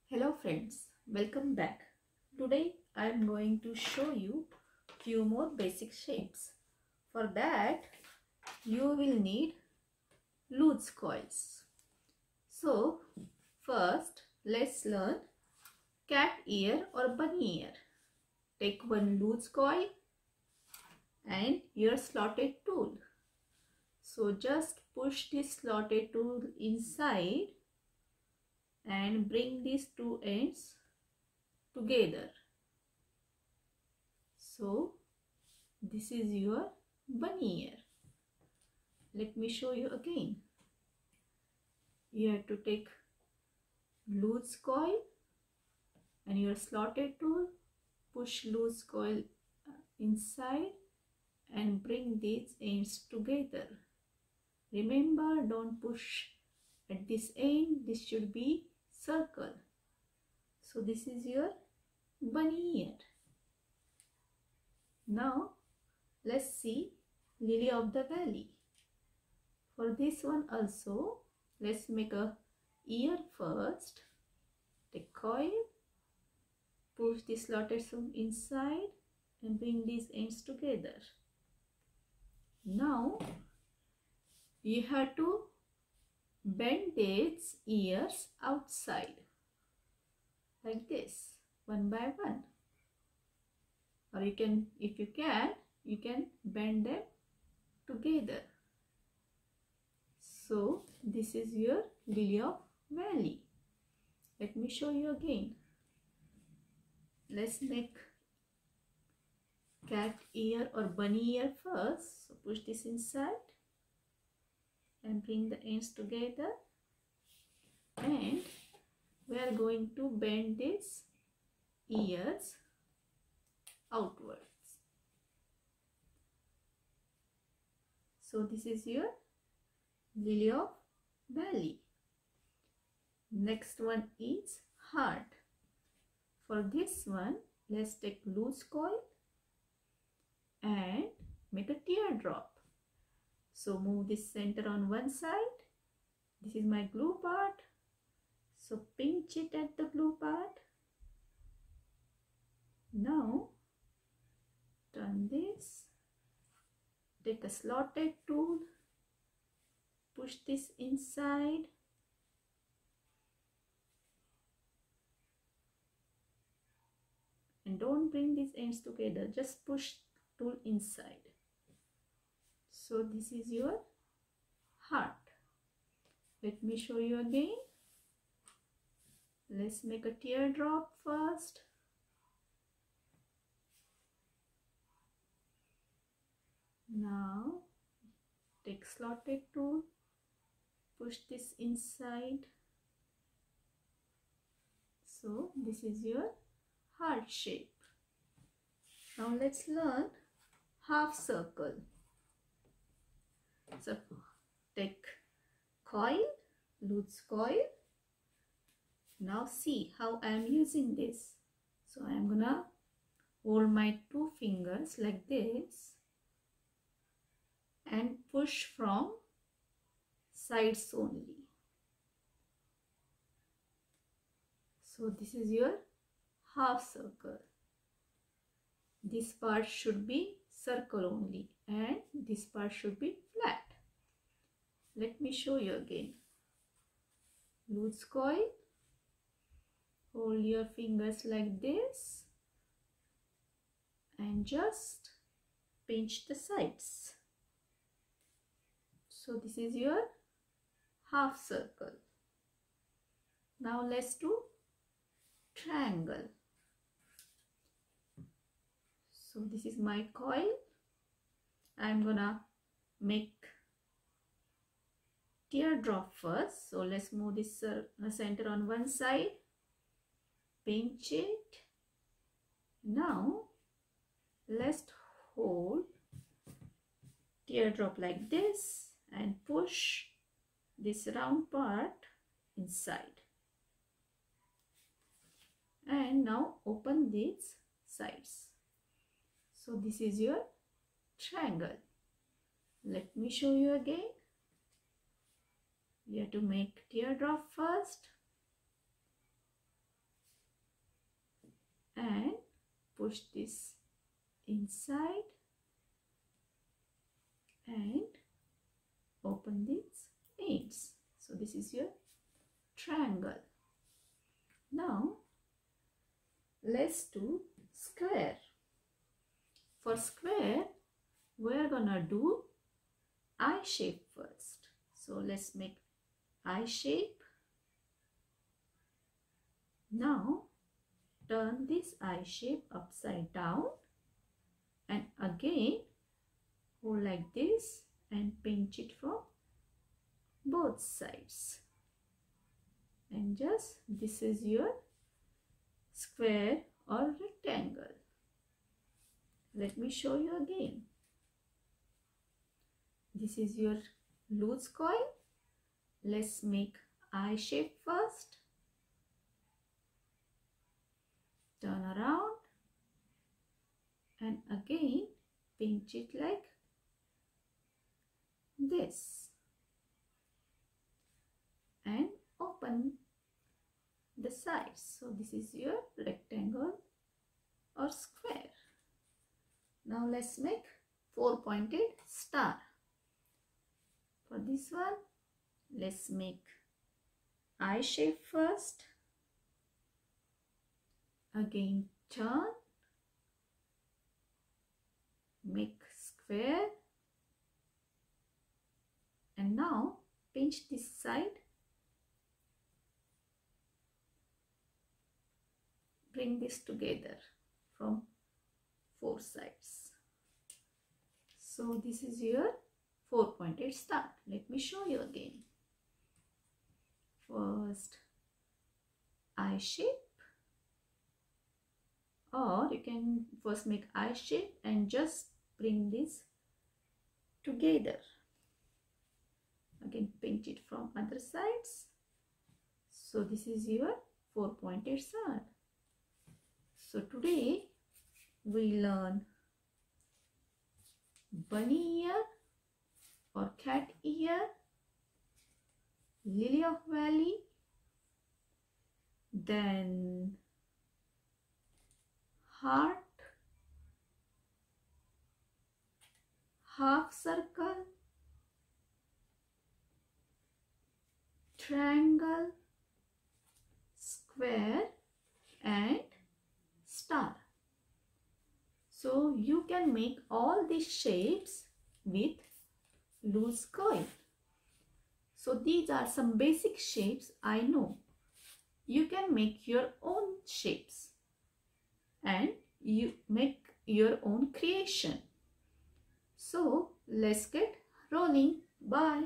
Hello friends, welcome back. Today I am going to show you few more basic shapes. For that you will need loose coils. So first let's learn cat ear or bunny ear. Take one loose coil and your slotted tool. So just push this slotted tool inside and bring these two ends together. So this is your bunny ear. Let me show you again. You have to take loose coil and your slotted tool, push loose coil inside and bring these ends together. Remember, don't push at this end, this should be circle. So this is your bunny ear. Now let's see lily of the valley. For this one also, let's make a ear first. Take coil, push the slotted tool inside and bring these ends together. Now you have to bend its ears outside like this, one by one. Or you can, if you can bend them together. So this is your lily of valley. Let me show you again. Let's make cat ear or bunny ear first. So push this inside and bring the ends together, and we are going to bend these ears outwards. So this is your lily of valley. Next one is heart. For this one, let's take loose coil and make a teardrop. So move this center on one side. This is my glue part. So pinch it at the glue part. Now turn this. Take a slotted tool. Push this inside. And don't bring these ends together. Just push tool inside. So this is your heart. Let me show you again. Let's make a teardrop first. Now take slotted tool, push this inside. So this is your heart shape. Now let's learn half circle. So take coil, loose coil. Now see how I am using this. So I am gonna hold my two fingers like this and push from sides only. So this is your half circle. This part should be circle only and this part should be flat. Let me show you again. Loose coil, hold your fingers like this and just pinch the sides. So this is your half circle. Now let's do triangle. So this is my coil. I'm gonna make teardrop first. So let's move this center on one side. Pinch it. Now let's hold teardrop like this and push this round part inside. And now open these sides. So this is your triangle. Let me show you again. You have to make teardrop first. and push this inside and open these ends. So this is your triangle. Now let's do square. For square, we're gonna do eye shape first. So let's make eye shape. Now turn this eye shape upside down and again hold like this and pinch it from both sides. And just this is your square or rectangle. Let me show you again. This is your loose coil. Let's make eye shape first. Turn around and again pinch it like this and open the sides. So this is your rectangle or square. Now let's make 4-pointed star. For this one, let's make eye shape first. Again turn, make square, and now pinch this side, bring this together from 4 sides. So this is your 4-pointed star. Let me show you again. First eye shape, or you can first make eye shape and just bring this together. Again pinch it from other sides. So this is your 4-pointed star. So today we learn bunny ear or cat ear, lily of valley, then heart, half circle, triangle, square and star. So you can make all these shapes with loose coil. So these are some basic shapes I know. You can make your own shapes and you make your own creation. So let's get rolling. Bye.